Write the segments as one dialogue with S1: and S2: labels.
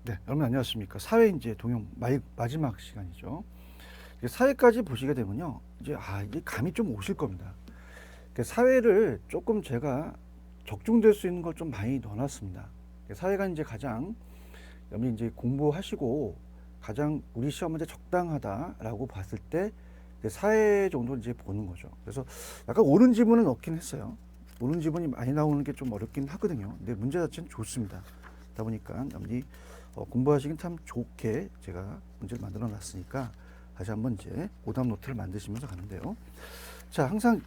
S1: 네, 여러분 안녕하십니까. 사회 이제 동영 마지막 시간이죠. 사회까지 보시게 되면요, 이제 감이 좀 오실 겁니다. 사회를 조금 제가 적중될 수 있는 걸 좀 많이 넣어놨습니다. 사회가 이제 가장 여러분 이제 공부하시고 가장 우리 시험 문제 적당하다라고 봤을 때 이제 사회 정도 이제 보는 거죠. 그래서 약간 옳은 지문을 넣긴 했어요. 옳은 지문이 많이 나오는 게 좀 어렵긴 하거든요. 근데 문제 자체는 좋습니다. 그러다 보니까 여러분이 공부하시긴 참 좋게 제가 문제를 만들어 놨으니까 다시 한번 이제 오답 노트를 만드시면서 가는데요. 자, 항상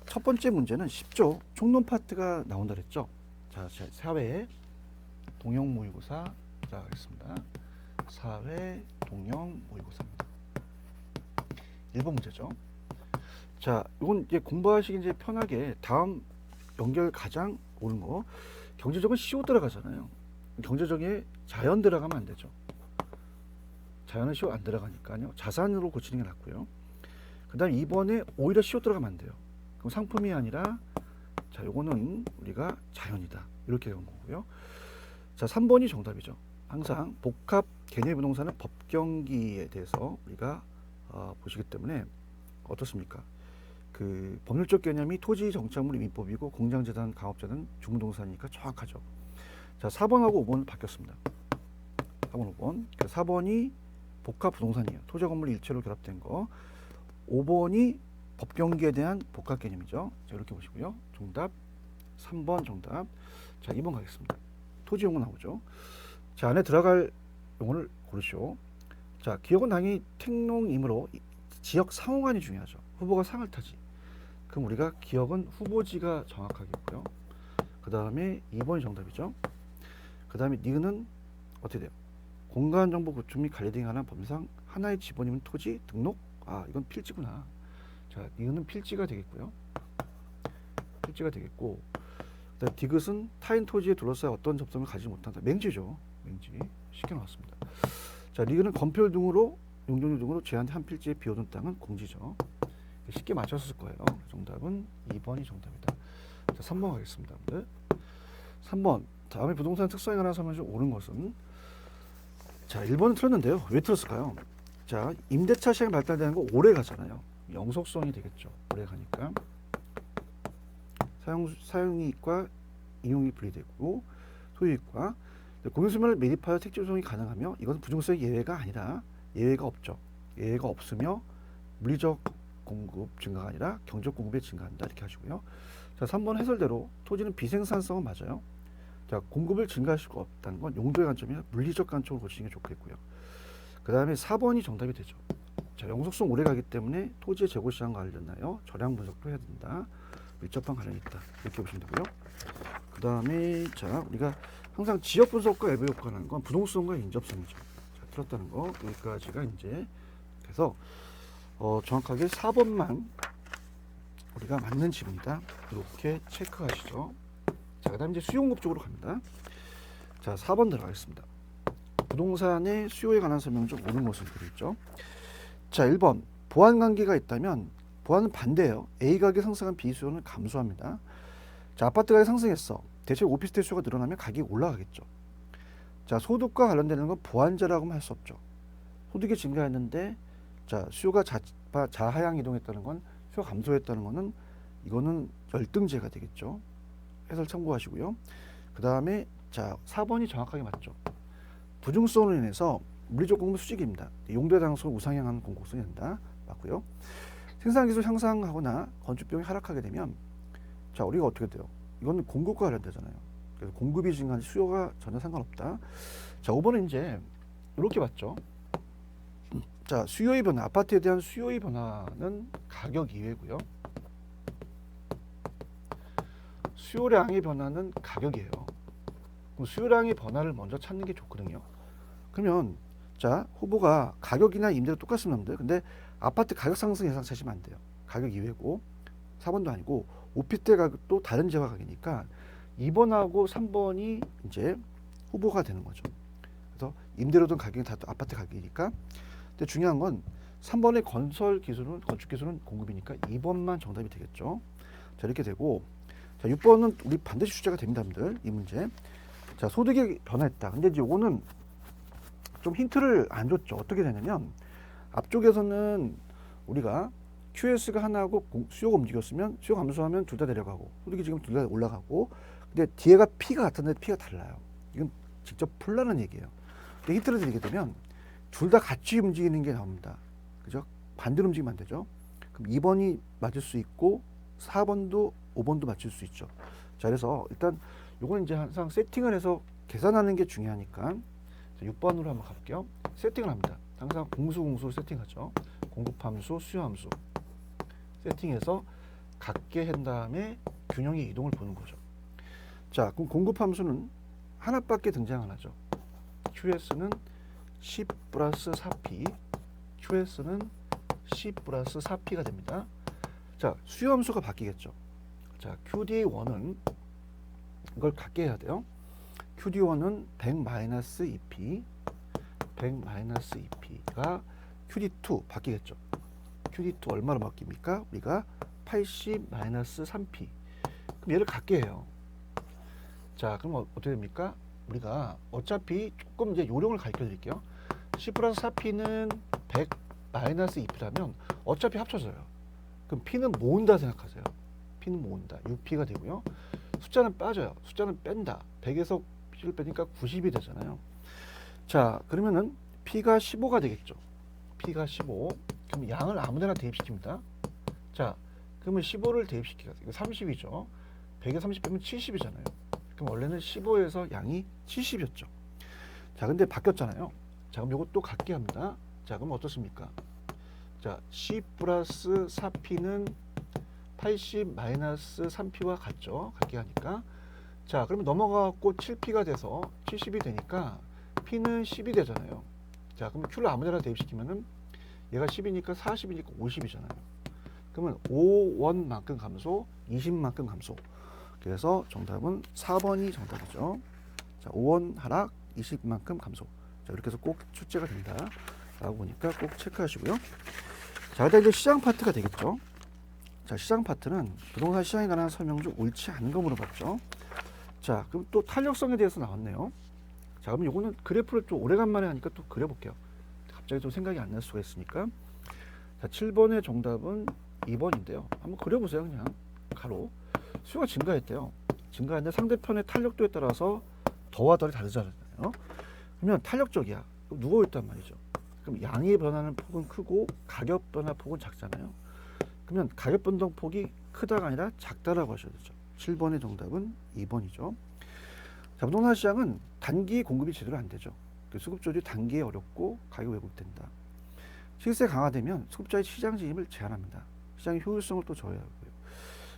S1: 첫 번째 문제는 쉽죠. 총론 파트가 나온다 그랬죠. 자, 사회 동형 모의고사 들어가겠습니다. 사회 동형 모의고사입니다. 1번 문제죠. 자, 이건 이제 공부하시기 이제 편하게 다음 연결 가장 옳은 거. 경제적은 CO 들어가잖아요. 경제적인 자연 들어가면 안 되죠. 자연은 CO 안 들어가니까요. 자산으로 고치는 게 낫고요. 그 다음에 2번에 오히려 CO 들어가면 안 돼요. 그럼 상품이 아니라 자, 요거는 우리가 자연이다. 이렇게 된 거고요. 자, 3번이 정답이죠. 항상 복합 개념 부동산은 법경기에 대해서 우리가 보시기 때문에 어떻습니까? 그 법률적 개념이 토지 정착물 임법이고 공장재단 강업재단 주무동산이니까 정확하죠. 자, 4번하고 5번 바뀌었습니다. 4번, 5번. 4번이 복합 부동산이에요. 토지 건물 일체로 결합된 거. 5번이 법경기에 대한 복합 개념이죠. 자, 이렇게 보시고요. 정답 3번 정답. 자, 2번 가겠습니다. 토지 용어 나오죠. 자, 안에 들어갈 용어를 고르시오. 자, 기억은 당연히 택농이므로 지역 상호간이 중요하죠. 후보가 상을 타지. 그럼 우리가 기억은 후보지가 정확하겠고요. 그 다음에 2번이 정답이죠. 그 다음에 니은은 어떻게 돼요? 공간정보 구축 및 관리 등에 관한 법률상 하나의 지번이면 토지 등록. 아, 이건 필지구나. 자, 니은은 필지가 되겠고요. 필지가 되겠고, 그다음 디귿은 타인 토지에 둘러싸여 어떤 접점을 가지지 못한다. 맹지죠. 맹지. 쉽게 나왔습니다. 자, 리그는 건폐율 등으로 용적률 등으로 제한된 한 필지에 비워둔 땅은 공지죠. 쉽게 맞췄을 거예요. 정답은 2번이 정답이다. 자, 3번 가겠습니다. 네. 3번. 다음에 부동산 특성에 관한 설명을 좀 옳은 것은 자, 1번은 틀렸는데요. 왜 틀렸을까요? 자, 임대차 시장이 발달되는 거 오래 가잖아요. 영속성이 되겠죠. 오래 가니까. 사용이익과 이용이 분리되고 소유이익과 공유수면을 매입하여 택지 조성이 가능하며 이것은 부정세의 예외가 아니라 예외가 없죠. 예외가 없으며 물리적 공급 증가가 아니라 경적 공급이 증가한다 이렇게 하시고요. 자, 3번 해설대로 토지는 비생산성은 맞아요. 자, 공급을 증가할 수가 없다는 건 용도의 관점이나 물리적 관점으로 보시는 게 좋겠고요. 그 다음에 4번이 정답이 되죠. 자, 영속성 오래 가기 때문에 토지의 재고 시장과 관련하여 절약 분석도 해야 된다. 밀접한 관련이 있다. 이렇게 보시면 되고요. 그 다음에 자, 우리가 항상 지역 분석과 외부 효과라는 건 부동성과 인접성이죠. 자, 틀었다는 거 여기까지가 이제 그래서 정확하게 4번만 우리가 맞는 지문이다. 이렇게 체크하시죠. 자, 그 다음 이제 수용급 쪽으로 갑니다. 자, 4번 들어가겠습니다. 부동산의 수요에 관한 설명 좀 옳은 것을 드리죠. 자, 1번 보완 관계가 있다면 보완은 반대예요. A 가격 상승한 B 수요는 감소합니다. 자, 아파트 가격이 상승했어. 대체 오피스텔 수요가 늘어나면 가격이 올라가겠죠. 자, 소득과 관련되는 건 보완제라고는 할 수 없죠. 소득이 증가했는데 자, 수요가 자하향 이동했다는 건 수요가 감소했다는 거는 이거는 열등제가 되겠죠. 해설 참고하시고요. 그 다음에 자, 4번이 정확하게 맞죠. 부중성으로 인해서 물리적 공급 수직입니다. 용도의 다양성을 우상향하는 공급성이 된다. 맞고요. 생산기술 향상하거나 건축 비용이 하락하게 되면 자, 우리가 어떻게 돼요? 이거는 공급과 관련되잖아요. 그래서 공급이 증가한 수요가 전혀 상관없다. 자, 5번은 이제 이렇게 봤죠. 자, 수요의 변화, 아파트에 대한 수요의 변화는 가격 이외고요. 수요량의 변화는 가격이에요. 그럼 수요량의 변화를 먼저 찾는 게 좋거든요. 그러면 자, 후보가 가격이나 임대료 똑같습니다. 여러분들. 근데 아파트 가격 상승 예상하시면 안 돼요. 가격 이외고 4번도 아니고 오피스텔 가격도 다른 재화 가격이니까 2번하고 3번이 이제 후보가 되는 거죠. 그래서 임대료든 가격이 다 아파트 가격이니까. 근데 중요한 건 3번의 건설 기술은 건축 기술은 공급이니까 2번만 정답이 되겠죠. 자, 이렇게 되고 자, 6번은 우리 반드시 출제가 됩니다, 여러분들. 이 문제. 자, 소득이 변화했다. 근데 이제 요거는 좀 힌트를 안 줬죠. 어떻게 되냐면 앞쪽에서는 우리가 QS가 하나하고 수요가 움직였으면 수요 감소하면 둘 다 내려가고 소득이 지금 둘 다 올라가고 근데 뒤에가 P가 같은데 P가 달라요. 이건 직접 풀라는 얘기예요. 근데 힌트를 드리게 되면 둘 다 같이 움직이는 게 나옵니다. 그죠? 반대로 움직이면 안 되죠. 그럼 2번이 맞을 수 있고 4번도 5번도 맞출 수 있죠. 자, 그래서 일단 요거는 이제 항상 세팅을 해서 계산하는 게 중요하니까 6번으로 한번 가볼게요. 세팅을 합니다. 항상 공수를 세팅하죠. 공급함수, 수요함수 세팅해서 같게 한 다음에 균형의 이동을 보는 거죠. 자, 그럼 공급함수는 하나밖에 등장 안 하죠. QS는 10 플러스 4P, QS는 10 플러스 4P가 됩니다. 자, 수요함수가 바뀌겠죠. 자, QD1은 이걸 같게 해야 돼요. QD1은 100-2P, 100-2P가 QD2 바뀌겠죠. QD2 얼마로 바뀝니까? 우리가 80-3P. 그럼 얘를 같게 해요. 자, 그럼 어떻게 됩니까? 우리가 어차피 조금 이제 요령을 가르쳐 드릴게요. 10 플러스 4P는 100-2P라면 어차피 합쳐져요. 그럼 P는 모은다 생각하세요. P는 모은다. 6P가 되고요. 숫자는 빠져요. 숫자는 뺀다. 100에서 P를 빼니까 90이 되잖아요. 자, 그러면은 P가 15가 되겠죠. P가 15. 그럼 양을 아무데나 대입시킵니다. 자, 그러면 15를 대입시키겠어요. 이거 30이죠. 100에 30 빼면 70이잖아요. 그럼 원래는 15에서 양이 70이었죠. 자, 근데 바뀌었잖아요. 자, 그럼 이것도 같게 합니다. 자, 그럼 어떻습니까? 자, 10 플러스 4P는 80-3P와 같죠. 같게 하니까. 자, 그러면 넘어가고 7P가 돼서 70이 되니까 P는 10이 되잖아요. 자, 그러면 Q를 아무데나 대입시키면은 얘가 10이니까 40이니까 50이잖아요. 그러면 5원만큼 감소, 20만큼 감소. 그래서 정답은 4번이 정답이죠. 자, 5원 하락, 20만큼 감소. 자, 이렇게 해서 꼭 출제가 된다. 라고 보니까 꼭 체크하시고요. 자, 일단 이제 시장 파트가 되겠죠. 자, 시장 파트는 부동산 시장에 관한 설명 중 옳지 않은 거 물어봤죠. 자, 그럼 또 탄력성에 대해서 나왔네요. 자, 그럼 요거는 그래프를 좀 오래간만에 하니까 또 그려볼게요. 갑자기 좀 생각이 안 날 수가 있으니까. 자, 7번의 정답은 2번인데요. 한번 그려보세요. 그냥 가로. 수요가 증가했대요. 증가했는데 상대편의 탄력도에 따라서 더와 덜이 다르잖아요. 그러면 탄력적이야. 그럼 누워있단 말이죠. 그럼 양의 변하는 폭은 크고 가격 변화 폭은 작잖아요. 그러면 가격 변동 폭이 크다가 아니라 작다라고 하셔야 되죠. 7번의 정답은 2번이죠. 자, 부동산 시장은 단기 공급이 제대로 안 되죠. 수급 조절이 단기에 어렵고 가격 왜곡된다. 시세 강화되면 수급자의 시장 진입을 제한합니다. 시장의 효율성을 또 저해하고요.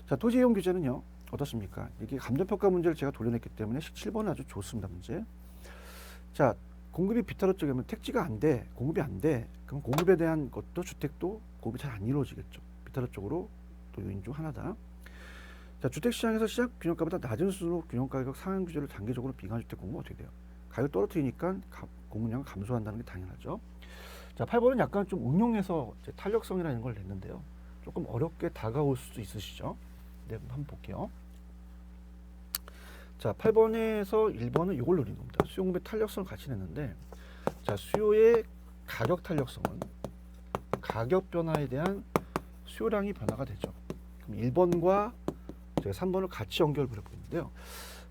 S1: 자, 토지 이용 규제는요. 어떻습니까? 이게 감정평가 문제를 제가 돌려냈기 때문에 17번은 아주 좋습니다. 문제. 자, 공급이 비타로 쪽이면 택지가 안 돼. 공급이 안 돼. 그럼 공급에 대한 것도 주택도 공급이 잘 안 이루어지겠죠. 비타로 쪽으로 또 요인 중 하나다. 자, 주택시장에서 시장 균형가보다 낮은 수준으로 균형가격 상향 규제를 단계적으로 비관주택 공급 어떻게 돼요? 가격 떨어뜨리니까 공급량을 감소한다는 게 당연하죠. 자, 8번은 약간 좀 응용해서 탄력성이라는 걸 냈는데요. 조금 어렵게 다가올 수도 있으시죠. 네, 한번 볼게요. 자, 8번에서 1번은 이걸 노린 겁니다. 수요 공급의 탄력성을 같이 냈는데, 자, 수요의 가격 탄력성은 가격 변화에 대한 수요량이 변화가 되죠. 그럼 1번과 제가 3번을 같이 연결을 해보는데요.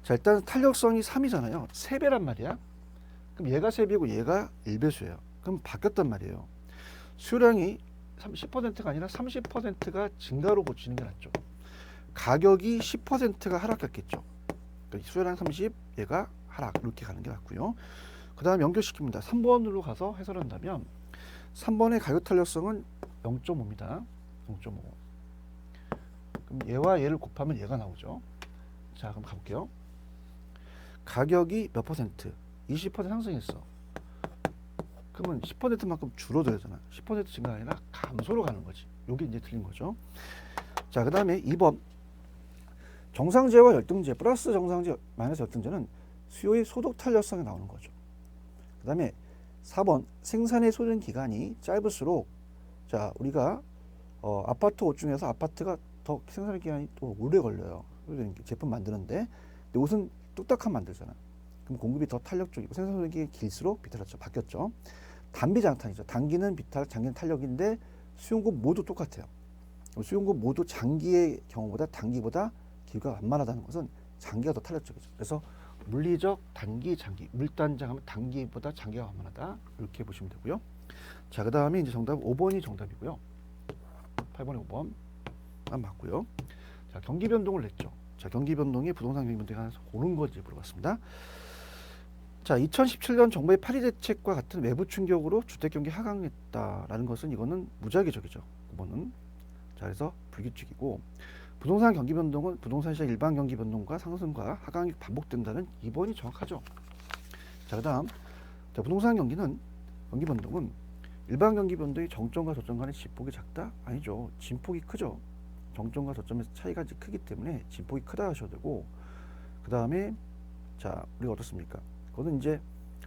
S1: 자, 일단 탄력성이 3이잖아요. 3배란 말이야. 그럼 얘가 3배고 얘가 1배수예요. 그럼 바뀌었단 말이에요. 수요량이 10%가 아니라 30%가 증가로 고치는 게 낫죠. 가격이 10%가 하락했겠죠. 그러니까 수요량 30, 얘가 하락 이렇게 가는 게 낫고요. 그 다음 연결시킵니다. 3번으로 가서 해설한다면 3번의 가격 탄력성은 0.5입니다. 0.5. 그럼 얘와 얘를 곱하면 얘가 나오죠. 자, 그럼 가볼게요. 가격이 몇 퍼센트? 20% 상승했어. 그러면 10%만큼 줄어들잖아. 10% 증가 아니라 감소로 가는 거지. 요게 이제 틀린 거죠. 자, 그 다음에 2번. 정상제와 열등제 플러스 정상제 마이너스 열등제는 수요의 소득 탄력성이 나오는 거죠. 그 다음에 4번. 생산의 소진 기간이 짧을수록 자, 우리가 아파트 옷 중에서 아파트가 더 생산 기간이 또 오래 걸려요. 제품 만드는데. 근데 옷은 뚝딱하면 만들잖아. 그럼 공급이 더 탄력적이고 생산성이 길수록 비탈하죠. 바뀌었죠. 단비장탄이죠. 단기는 비탈, 장기는 탄력인데 수용급 모두 똑같아요. 수용급 모두 장기의 경우보다 단기보다 길이가 완만하다는 것은 장기가 더 탄력적이죠. 그래서 물리적 단기, 장기, 물단장하면 단기보다 장기가 완만하다 이렇게 보시면 되고요. 자, 그 다음에 이제 정답 5번이 정답이고요. 8번에 5번 맞고요. 자, 경기 변동을 냈죠. 자, 경기 변동이 부동산 경기 변동에 관해서 옳은 건지 물어봤습니다. 자, 2017년 정부의 파리 대책과 같은 외부 충격으로 주택 경기 하강했다라는 것은 이거는 무작위적이죠. 9번은. 자, 그래서 불규칙이고 부동산 경기 변동은 부동산 시장 일반 경기 변동과 상승과 하강이 반복된다는 2번이 정확하죠. 자, 그다음 자, 부동산 경기는 경기 변동은 일반 경기 변동이 정점과 저점 간의 진폭이 작다? 아니죠. 진폭이 크죠. 정점과 저점의 차이가 크기 때문에 진폭이 크다 하셔도 되고 그 다음에 자, 우리가 어떻습니까? 그거는 이제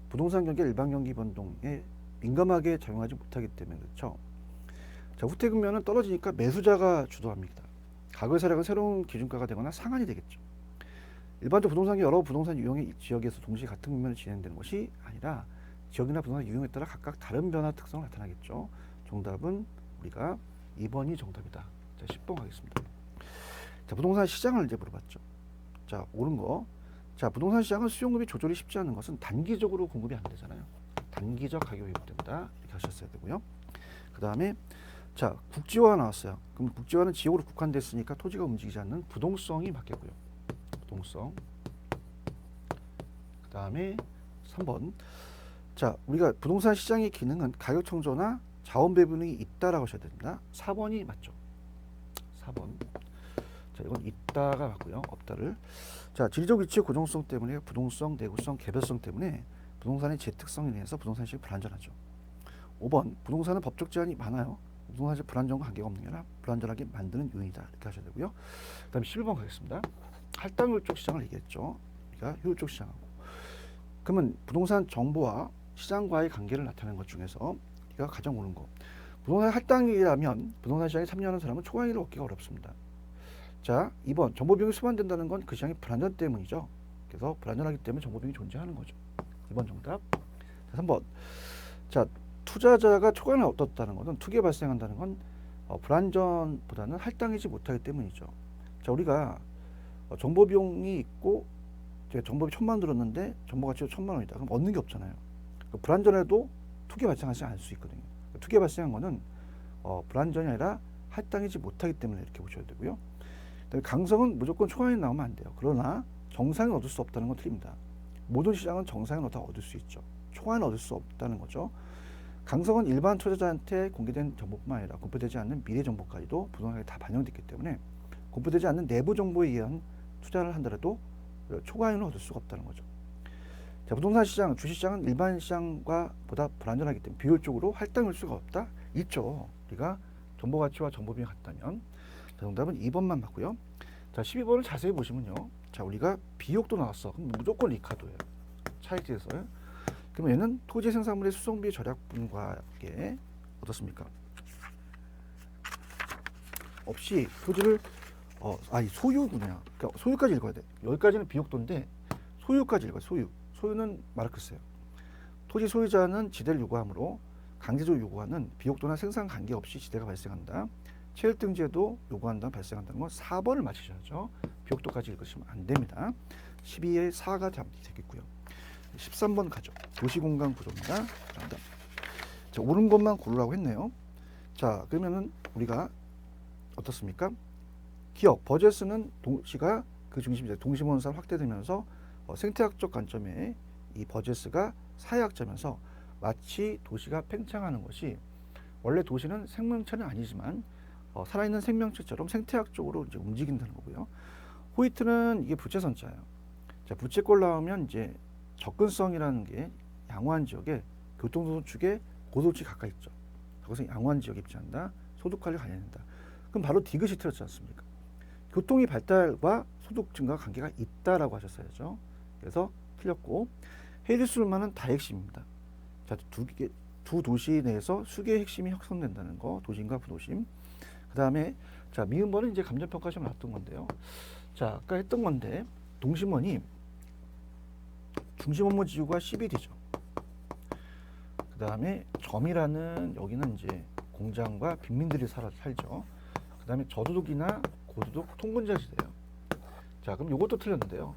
S1: 부동산 경기 일반 경기 변동에 민감하게 작용하지 못하기 때문에 그렇죠. 자, 후퇴 국면은 떨어지니까 매수자가 주도합니다. 가격 사량은 새로운 기준가가 되거나 상한이 되겠죠. 일반적으로 부동산이 여러 부동산 유형의 지역에서 동시에 같은 국면을 진행되는 것이 아니라 지역이나 부동산 유형에 따라 각각 다른 변화 특성을 나타나겠죠. 정답은 우리가 2번이 정답이다. 자, 10번 가겠습니다. 자, 부동산 시장을 이제 물어봤죠. 자, 옳은 거. 자, 부동산 시장은 수용급이 조절이 쉽지 않은 것은 단기적으로 공급이 안 되잖아요. 단기적 가격이 유입된다. 이렇게 하셨어야 되고요. 그 다음에 자, 국지화가 나왔어요. 그럼 국지화는 지역으로 국한됐으니까 토지가 움직이지 않는 부동성이 맞겠고요. 부동성. 그 다음에 3번. 자, 우리가 부동산 시장의 기능은 가격 청조나 자원 배분이 있다라고 하셔야 됩니다. 4번이 맞죠. 4번. 자, 이건 있다가 맞고요. 없다를. 자, 지리적 위치의 고정성 때문에 부동성, 내구성, 개별성 때문에 부동산의 재특성에 의해서 부동산 시장이 불안전하죠. 5번. 부동산은 법적 제한이 많아요. 부동산 시장 불안전과 관계가 없는 게 아니라 불안전하게 만드는 요인이다. 이렇게 하셔야 되고요. 그 다음에 11번 가겠습니다. 할당률적 시장을 얘기했죠. 그러니까 효율적 시장하고. 그러면 부동산 정보와 시장과의 관계를 나타내는 것 중에서 이가 가장 옳은 거. 부동산 할당이라면 부동산 시장에 참여하는 사람은 초과이익을 얻기가 어렵습니다. 자, 2번. 정보 비용이 수반된다는 건 그 시장의 불안전 때문이죠. 그래서 불안전하기 때문에 정보 비용이 존재하는 거죠. 2번 정답. 자, 3번. 자, 투자자가 초과이익을 얻었다는 것은 투기가 발생한다는 건 불안전보다는 할당이지 못하기 때문이죠. 자, 우리가 정보 비용이 있고 제가 정보비 1,000만 들었는데 정보 가치가 1,000만 원이다. 그럼 얻는 게 없잖아요. 불안전해도 투기 발생하지 않을 수 있거든요. 투기 발생한 거는 불안전이 아니라 할당이지 못하기 때문에 이렇게 보셔야 되고요. 그다음에 강성은 무조건 초과이익 나오면 안 돼요. 그러나 정상은 얻을 수 없다는 건 틀립니다. 모든 시장은 정상은 다 얻을 수 있죠. 초과는 얻을 수 없다는 거죠. 강성은 일반 투자자한테 공개된 정보뿐만 아니라 공표되지 않는 미래 정보까지도 부동산에 다 반영됐기 때문에 공표되지 않는 내부 정보에 의한 투자를 한다라도 초과이익을 얻을 수가 없다는 거죠. 자, 부동산 시장, 주식시장은 일반 시장과 보다 불안전하기 때문에 비효율적으로 할당일 수가 없다? 있죠. 우리가 정보 가치와 정보 비용이 같다면. 자, 정답은 2번만 맞고요. 자, 12번을 자세히 보시면요. 자, 우리가 비용도 나왔어. 그럼 무조건 리카도예요. 차익지에서. 그러면 얘는 토지 생산물의 수송비 절약분과 함께 어떻습니까? 없이 토지를 소유구나. 그러니까 소유까지 읽어야 돼. 여기까지는 비옥도인데 소유까지 읽어요. 소유는 마르크스예요. 토지 소유자는 지대를 요구하므로 강제적으로 요구하는 비옥도나 생산 관계없이 지대가 발생한다. 체일등재도 요구한다 발생한다는 건 4번을 맞히셔야죠. 비옥도까지 읽으시면 안 됩니다. 12의 4가 되겠고요. 13번 가죠. 도시공간 구조입니다. 자, 옳은 것만 고르라고 했네요. 자, 그러면은 우리가 어떻습니까? 기업, 버젯은 도시가 그 중심이 동시mon산 확대되면서 생태학적 관점에 이 버젯가 사회학자면서 마치 도시가 팽창하는 것이 원래 도시는 생명체는 아니지만 살아있는 생명체처럼 생태학적으로 이제 움직인다는 거고요. 호이트는 이게 부채선자예요. 자, 부채꼴 나오면 이제 접근성이라는 게 양호한 지역에 교통소득축에 고소득이 가까이 있죠. 그것은 양호한 지역에 입지한다. 소득 관리 관련된다. 그럼 바로 디귿이 틀렸지 않습니까? 교통의 발달과 소득 증가가 관계가 있다라고 하셨어야죠. 그래서 틀렸고 헤이리술만은 다 핵심입니다. 자, 두 도시 내에서 수개의 핵심이 형성된다는 거, 도심과 부도심. 그 다음에 자, 미음번은 이제 감정평가 시험 나왔던 건데요. 자, 아까 했던 건데 동심원이 중심 업무 지구가 CBD죠. 그 다음에 점이라는 여기는 이제 공장과 빈민들이 살죠. 그 다음에 저소득이나 고소득 통근자 시대예요. 자, 그럼 이것도 틀렸는데요.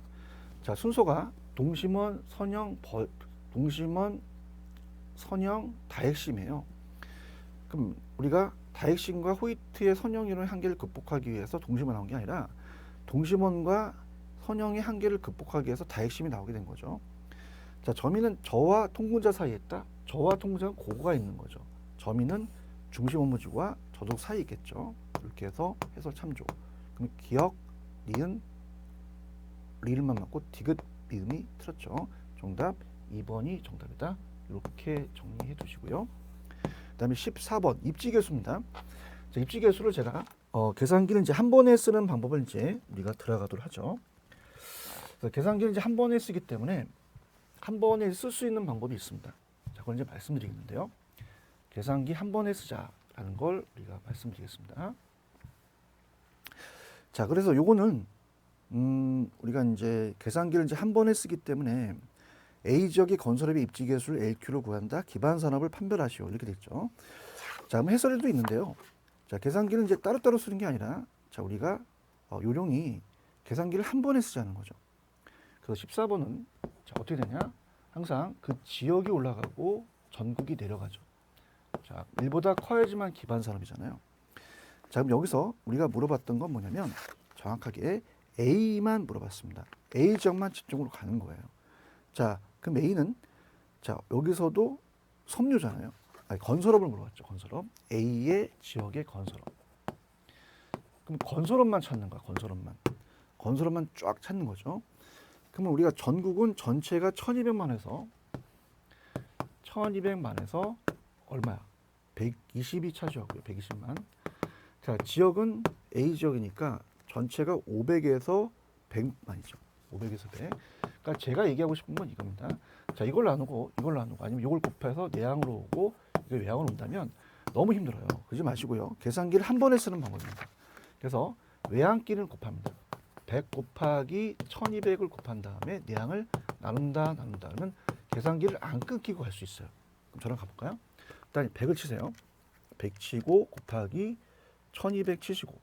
S1: 자, 순서가 동심원, 동심원, 선형, 다핵심이에요. 그럼 우리가 다핵심과 호이트의 선형 이론 한계를 극복하기 위해서 동심원 나온 게 아니라 동심원과 선형의 한계를 극복하기 위해서 다핵심이 나오게 된 거죠. 자, 점이는 저와 통근자 사이에 있다. 저와 통근자는 고거가 있는 거죠. 점이는 중심 업무지구와 저속 사이에 있겠죠. 이렇게 해서 해설 참조. 그럼 기억, 니은, 리을만 맞고 디귿, 미음이 틀렸죠. 정답 2번이 정답이다. 이렇게 정리해 두시고요. 그 다음에 14번 입지계수입니다. 자, 입지계수를 제가 계산기를 이제 한 번에 쓰는 방법을 이제 우리가 들어가도록 하죠. 계산기를 이제 한 번에 쓰기 때문에 한 번에 쓸 수 있는 방법이 있습니다. 자, 그걸 이제 말씀드리겠는데요. 계산기 한 번에 쓰자라는 걸 우리가 말씀드리겠습니다. 자, 그래서 요거는 우리가 이제 계산기를 이제 한 번에 쓰기 때문에 A 지역의 건설업의 입지계수를 LQ로 구한다. 기반 산업을 판별하시오. 이렇게 됐죠. 자, 그럼 해설에도 있는데요. 자, 계산기는 이제 따로따로 쓰는 게 아니라 자, 우리가 요령이 계산기를 한 번에 쓰자는 거죠. 그래서 14번은 자, 어떻게 되냐? 항상 그 지역이 올라가고 전국이 내려가죠. 자, 1보다 커야지만 기반 산업이잖아요. 자, 그럼 여기서 우리가 물어봤던 건 뭐냐면 정확하게 A만 물어봤습니다. A 지역만 집중으로 가는 거예요. 자, 그럼 A는 자, 여기서도 섬유잖아요. 아니, 건설업을 물어봤죠. 건설업. A의 지역의 건설업. 그럼 건설업만 찾는 거야. 건설업만. 건설업만 쫙 찾는 거죠. 그러면 우리가 전국은 전체가 1200만에서 얼마야? 120이 차지하고요. 120만. 자, 지역은 A 지역이니까 전체가 500에서 100만이죠. 500에서 100. 그러니까 제가 얘기하고 싶은 건 이겁니다. 자, 이걸 나누고 아니면 이걸 곱해서 내항으로 오고 이걸 외항으로 온다면 너무 힘들어요. 그러지 마시고요. 계산기를 한 번에 쓰는 방법입니다. 그래서 외항끼리는 곱합니다. 100 곱하기 1200을 곱한 다음에 내항을 나눈다. 그러면 계산기를 안 끊기고 갈 수 있어요. 그럼 저랑 가볼까요? 일단 100을 치세요. 100 치고 곱하기 1200 치시고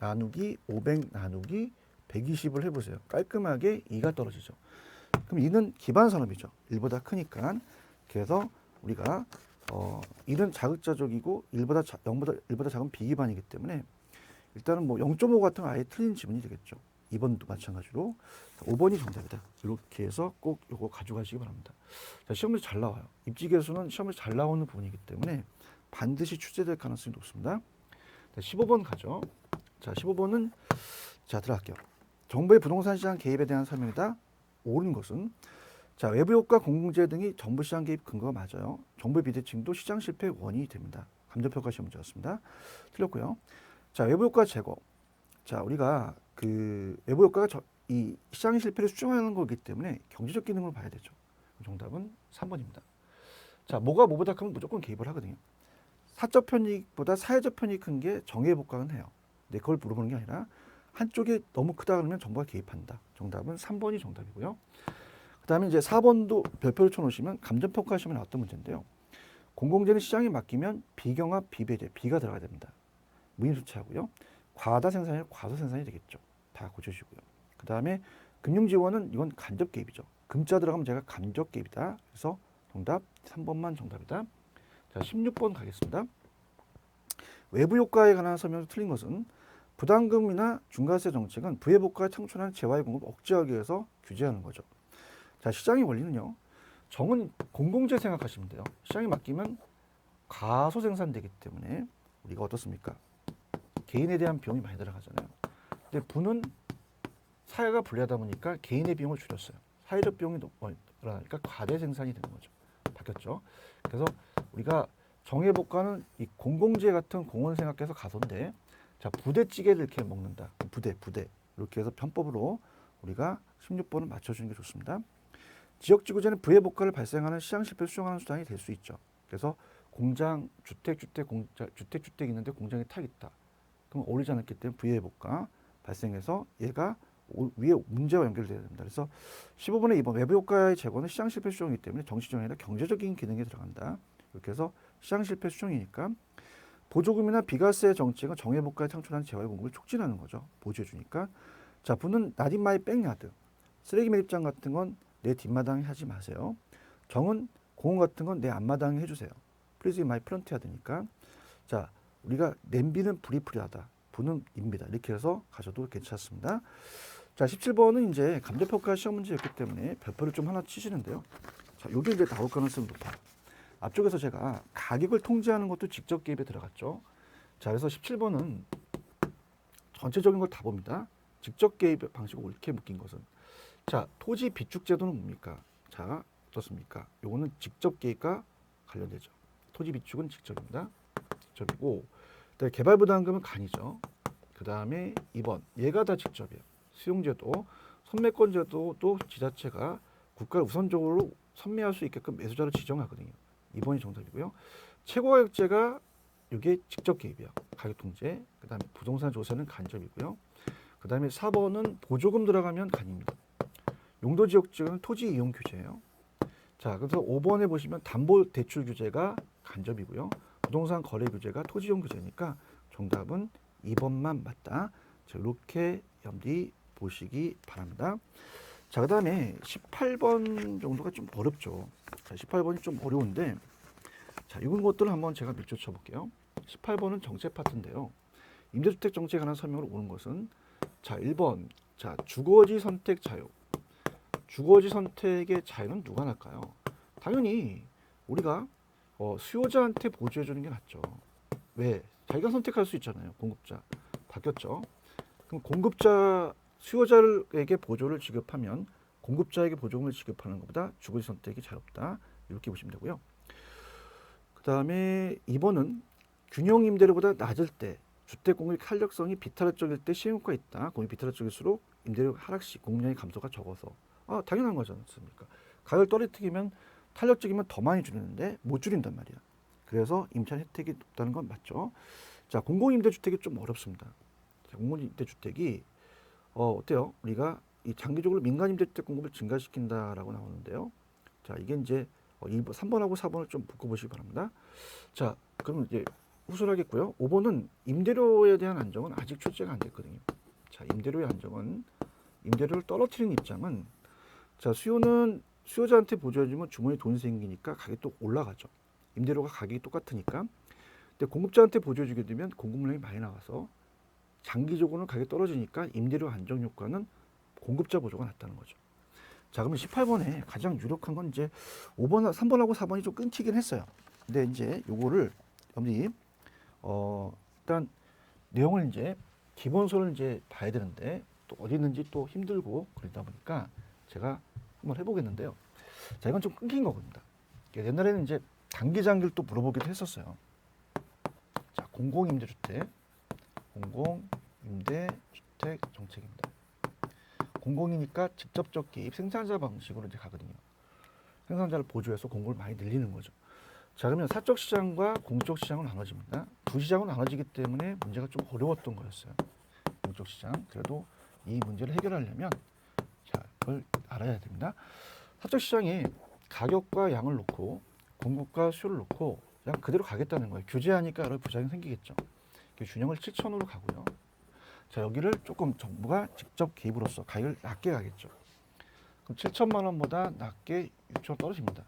S1: 나누기 500 나누기 120을 해보세요. 깔끔하게 2가 떨어지죠. 그럼 2는 기반 산업이죠. 1보다 크니까. 그래서 우리가 2는 자극자족이고 0보다 작은 비기반이기 때문에 일단은 뭐 0.5 같은 거 아예 틀린 지문이 되겠죠. 2번도 마찬가지로 5번이 정답이다. 이렇게 해서 꼭 이거 가져가시기 바랍니다. 자, 시험에서 잘 나와요. 입지계수는 시험에서 잘 나오는 부분이기 때문에 반드시 출제될 가능성이 높습니다. 자, 15번 가죠. 자, 15번은 자, 들어갈게요. 정부의 부동산 시장 개입에 대한 설명이다. 옳은 것은 자, 외부 효과, 공공재 등이 정부 시장 개입 근거가 맞아요. 정부의 비대칭도 시장 실패 원인이 됩니다. 감정평가 시험 문제였습니다. 틀렸고요. 자, 외부 효과 제거. 자, 우리가 그 외부 효과가 이 시장 실패를 수정하는 거기 때문에 경제적 기능을 봐야 되죠. 정답은 3번입니다. 자, 뭐가 뭐보다 크면 무조건 개입을 하거든요. 사적 편익보다 사회적 편익이 큰 게 정의의 복각은 해요. 근데 그걸 물어보는 게 아니라 한쪽이 너무 크다 그러면 정부가 개입한다. 정답은 3번이 정답이고요. 그 다음에 이제 4번도 별표를 쳐놓으시면 감정평가 시험에 나왔던 문제인데요. 공공재는 시장에 맡기면 비경합, 비배제, 비가 들어가야 됩니다. 무인수치하고요. 과다 생산이 과소 생산이 되겠죠. 다 고쳐주시고요. 그 다음에 금융지원은 이건 간접 개입이죠. 금자 들어가면 제가 간접 개입이다. 그래서 정답 3번만 정답이다. 자, 16번 가겠습니다. 외부 효과에 관한 설명에서 틀린 것은 부담금이나 중과세 정책은 부의 복과에 창출하는 재화의 공급을 억제하기 위해서 규제하는 거죠. 자, 시장의 원리는요. 정은 공공재 생각하시면 돼요. 시장에 맡기면 과소 생산되기 때문에 우리가 어떻습니까? 개인에 대한 비용이 많이 들어가잖아요. 근데 부는 사회가 불리하다 보니까 개인의 비용을 줄였어요. 사회적 비용이 늘어나니까 과대 생산이 되는 거죠. 바뀌었죠. 그래서 우리가 정의 복과는 이 공공재 같은 공원 생각해서 가소인데 자, 부대찌개를 이렇게 먹는다. 부대 이렇게 해서 편법으로 우리가 16번을 맞춰주는 게 좋습니다. 지역지구제는 부의 복과를 발생하는 시장 실패를 수정하는 수단이 될 수 있죠. 그래서 공장, 주택 있는데 공장에 탁 있다. 그럼 어울리지 않았기 때문에 부의 복과 발생해서 얘가 위에 문제와 연결돼야 됩니다. 그래서 15번의 2번 외부 효과의 제거는 시장 실패 수종이기 때문에 정치 수종이 아니라 경제적인 기능에 들어간다. 이렇게 해서 시장 실패 수종이니까 보조금이나 비과세 정책은 정해복가에 창출하는 재활 공급을 촉진하는 거죠. 보조해 주니까. 자, 부는 not in my backyard. 쓰레기 매립장 같은 건 내 뒷마당에 하지 마세요. 정은 공원 같은 건 내 앞마당에 해주세요. Please in my front yard니까. 자, 우리가 냄비는 불이 필요하다. 부는 입니다. 이렇게 해서 가셔도 괜찮습니다. 자, 17번은 이제 감정평가 시험 문제였기 때문에 별표를 좀 하나 치시는데요. 자, 요게 이제 나올 가능성이 높아요. 앞쪽에서 제가 가격을 통제하는 것도 직접 개입에 들어갔죠. 자, 그래서 17번은 전체적인 걸 다 봅니다. 직접 개입 방식을 옳게 묶인 것은. 자, 토지 비축 제도는 뭡니까? 자, 어떻습니까? 요거는 직접 개입과 관련되죠. 토지 비축은 직접입니다. 직접이고, 그다음에 개발 부담금은 간이죠. 그 다음에 2번, 얘가 다 직접이에요. 수용제도, 선매권제도도 지자체가 국가를 우선적으로 선매할 수 있게끔 매수자를 지정하거든요. 2번이 정답이고요. 최고가격제가 이게 직접 개입이야. 가격 통제. 그 다음에 부동산 조세는 간접이고요. 그 다음에 4번은 보조금 들어가면 간입니다. 용도지역제는 토지 이용 규제예요. 자, 그래서 5번에 보시면 담보대출 규제가 간접이고요. 부동산 거래 규제가 토지 이용 규제니까 정답은 2번만 맞다. 자, 이렇게 염두에 보시기 바랍니다. 자, 그 다음에 18번 정도가 좀 어렵죠. 자, 18번이 좀 어려운데, 자, 이런 것들을 한번 제가 몇 줄 쳐볼게요. 18번은 정책 파트인데요. 임대주택 정책에 관한 설명으로 오는 것은, 자, 1번, 자, 주거지 선택 자유. 주거지 선택의 자유는 누가 날까요? 당연히 우리가 수요자한테 보조해 주는 게 낫죠. 왜? 자기가 선택할 수 있잖아요. 공급자. 바뀌었죠. 그럼 공급자, 수요자에게 보조를 지급하면 공급자에게 보조금을 지급하는 것보다 주거지 선택이 자유롭다. 이렇게 보시면 되고요. 그 다음에 2번은 균형 임대료보다 낮을 때 주택 공급의 탄력성이 비탄력적일 때 시행효과가 있다. 공급이 비탄력적일수록 임대료 하락 시 공급량의 감소가 적어서. 당연한 거지 않습니까? 가격을 떨어뜨리면 탄력적이면 더 많이 줄이는데 못 줄인단 말이야. 그래서 임차인 혜택이 높다는 건 맞죠. 자, 공공임대주택이 좀 어렵습니다. 자, 공공임대주택이 어때요? 우리가 이 장기적으로 민간임대주택 공급을 증가시킨다라고 나오는데요. 자, 이게 이제 3번하고 4번을 좀 묶어보시기 바랍니다. 자, 그러면 이제 후술하겠고요. 5번은 임대료에 대한 안정은 아직 출제가 안 됐거든요. 자, 임대료의 안정은 임대료를 떨어뜨리는 입장은 자, 수요는 수요자한테 보조해주면 주머니에 돈이 생기니까 가격이 또 올라가죠. 임대료가 가격이 똑같으니까. 근데 공급자한테 보조해주게 되면 공급량이 많이 나와서 장기적으로는 가격이 떨어지니까 임대료 안정 효과는 공급자 보조가 낮다는 거죠. 자, 그러면 18번에 가장 유력한 건 이제 5번, 3번하고 4번이 좀 끊기긴 했어요. 근데 이제 요거를 여러분이 일단 내용을 이제 기본서를 이제 봐야 되는데 또 어디 있는지 또 힘들고 그러다 보니까 제가 한번 해보겠는데요. 자, 이건 좀 끊긴 거겁니다. 옛날에는 이제 단기 장기를 또 물어보기도 했었어요. 자, 공공임대주택 정책입니다. 공공이니까 직접적 개입 생산자 방식으로 이제 가거든요. 생산자를 보조해서 공급을 많이 늘리는 거죠. 자, 그러면 사적 시장과 공적 시장으로 나눠집니다. 두 시장으로 나눠지기 때문에 문제가 좀 어려웠던 거였어요. 공적 시장. 그래도 이 문제를 해결하려면 자, 그걸 알아야 됩니다. 사적 시장에 가격과 양을 놓고 공급과 수요를 놓고 그냥 그대로 가겠다는 거예요. 규제하니까 여러 부작용이 생기겠죠. 균형을 7천으로 가고요. 자, 여기를 조금 정부가 직접 개입으로써 가격을 낮게 가겠죠. 그럼 7천만 원보다 낮게 6천 떨어집니다.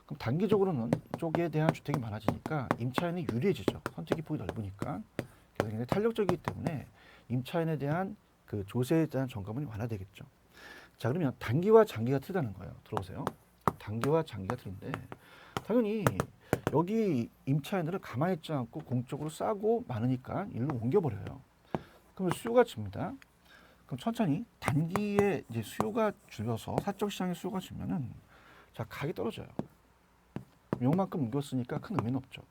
S1: 그럼 단기적으로는 이쪽에 대한 주택이 많아지니까 임차인이 유리해지죠. 선택의 폭이 넓으니까. 그래서 굉장히 탄력적이기 때문에 임차인에 대한 그 조세에 대한 점검이 완화되겠죠. 자, 그러면 단기와 장기가 틀리다는 거예요. 들어오세요. 단기와 장기가 틀린데 당연히 여기 임차인들은 가만히 있지 않고 공적으로 싸고 많으니까 일로 옮겨버려요. 그러면 수요가 줍니다. 그럼 천천히 단기에 이제 수요가 줄여서 사적 시장의 수요가 줄면은 자, 가격이 떨어져요. 요만큼 옮겼으니까 큰 의미는 없죠.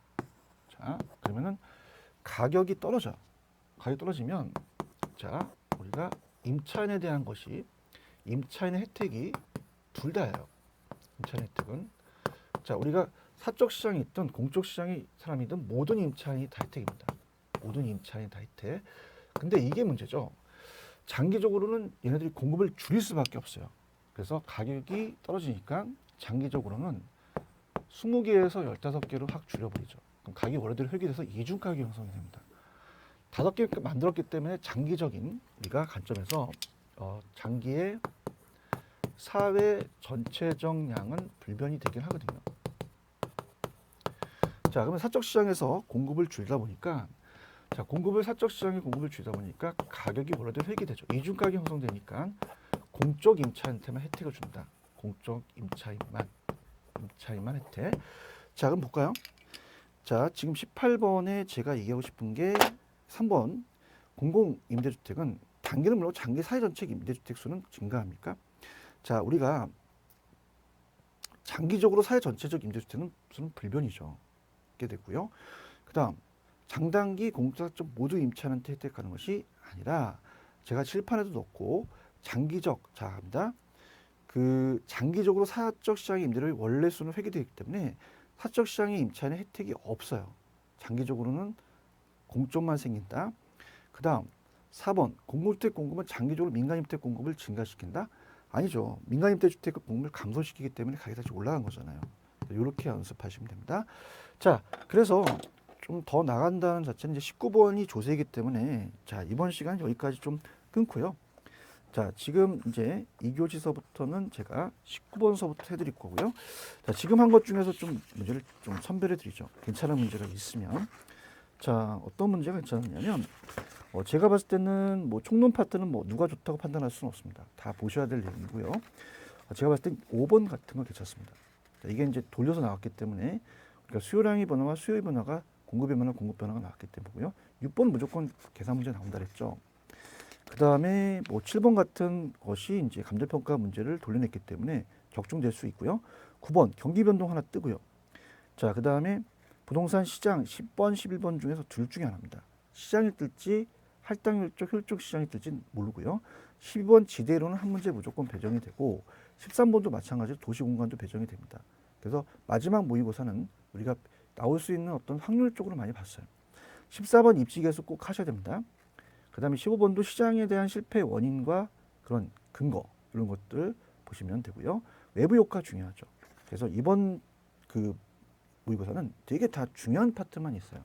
S1: 자, 그러면은 가격이 떨어져. 가격이 떨어지면 자, 우리가 임차인에 대한 것이 임차인의 혜택이 둘 다예요. 임차인 혜택은 자, 우리가 사적 시장이 있든 공적 시장의 사람이든 모든 임차인이 다 혜택입니다. 모든 임차인이 다 혜택. 근데 이게 문제죠. 장기적으로는 얘네들이 공급을 줄일 수밖에 없어요. 그래서 가격이 떨어지니까 장기적으로는 20개에서 15개로 확 줄여버리죠. 그럼 가격이 원래대로 회귀돼서 이중 가격이 형성이 됩니다. 5개 만들었기 때문에 장기적인 우리가 관점에서 장기의 사회 전체적 양은 불변이 되긴 하거든요. 자, 그러면 사적 시장에서 공급을 줄이다 보니까 사적 시장에 공급을 줄이다 보니까 가격이 원래대로 회귀되죠. 이중 가격이 형성되니까 공적 임차한테만 혜택을 준다. 공적 임차인만 혜택. 자, 그럼 볼까요? 자, 지금 18번에 제가 얘기하고 싶은 게 3번 공공임대주택은 단기는 물론 장기 사회 전체 임대주택 수는 증가합니까? 자, 우리가 장기적으로 사회 전체적 임대주택은 수는 불변이죠. 게 되고요. 그 다음 장단기 공사적 모두 임차인한테 혜택하는 것이 아니라 제가 칠판에도 넣고 장기적 자 합니다. 그 장기적으로 사적 시장의 임대료의 원래 수는 회귀되기 때문에 사적 시장의 임차인의 혜택이 없어요. 장기적으로는 공적만 생긴다. 그 다음 4번 공공주택 공급은 장기적으로 민간임대 공급을 증가시킨다? 아니죠. 민간임대주택 공급을 감소시키기 때문에 가격이 다시 올라간 거잖아요. 이렇게 연습하시면 됩니다. 자, 그래서 좀 더 나간다는 자체는 이제 19번이 조세이기 때문에 자, 이번 시간 여기까지 좀 끊고요. 자, 지금 이제 2교시서부터는 제가 19번서부터 해드릴 거고요. 자, 지금 한 것 중에서 좀 문제를 좀 선별해 드리죠. 괜찮은 문제가 있으면. 자, 어떤 문제가 괜찮느냐면, 제가 봤을 때는 뭐 총론 파트는 뭐 누가 좋다고 판단할 수는 없습니다. 다 보셔야 될 내용이고요. 제가 봤을 땐 5번 같은 건 괜찮습니다. 자, 이게 이제 돌려서 나왔기 때문에, 그러니까 수요량의 변화와 수요의 변화가 공급의 변화, 공급 변화가 나왔기 때문이고요. 6번 무조건 계산 문제 나온다 그랬죠. 그 다음에 뭐 7번 같은 것이 이제 감정평가 문제를 돌려냈기 때문에 적중될 수 있고요. 9번 경기 변동 하나 뜨고요. 자, 그 다음에 부동산 시장 10번, 11번 중에서 둘 중에 하나입니다. 시장이 뜰지 할당률적, 효율적 시장이 뜰지 모르고요. 12번 지대로는 한 문제 무조건 배정이 되고 13번도 마찬가지로 도시공간도 배정이 됩니다. 그래서 마지막 모의고사는 우리가 나올 수 있는 어떤 확률 쪽으로 많이 봤어요. 14번 입시계수 꼭 하셔야 됩니다. 그 다음에 15번도 시장에 대한 실패 원인과 그런 근거 이런 것들 보시면 되고요. 외부 효과 중요하죠. 그래서 이번 그 모의고사는 되게 다 중요한 파트만 있어요.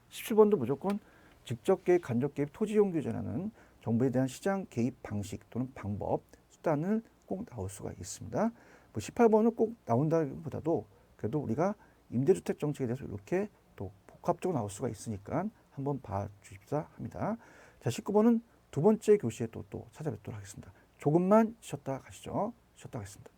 S1: 17번도 무조건 직접 개입, 간접 개입, 토지 이용 규제라는 정부에 대한 시장 개입 방식 또는 방법, 수단을 꼭 나올 수가 있습니다. 뭐 18번은 꼭 나온다기보다도 그래도 우리가 임대주택 정책에 대해서 이렇게 또 복합적으로 나올 수가 있으니까 한번 봐주십사 합니다. 자, 19번은 두 번째 교시에 또 찾아뵙도록 하겠습니다. 조금만 쉬었다 가시죠. 쉬었다 가겠습니다.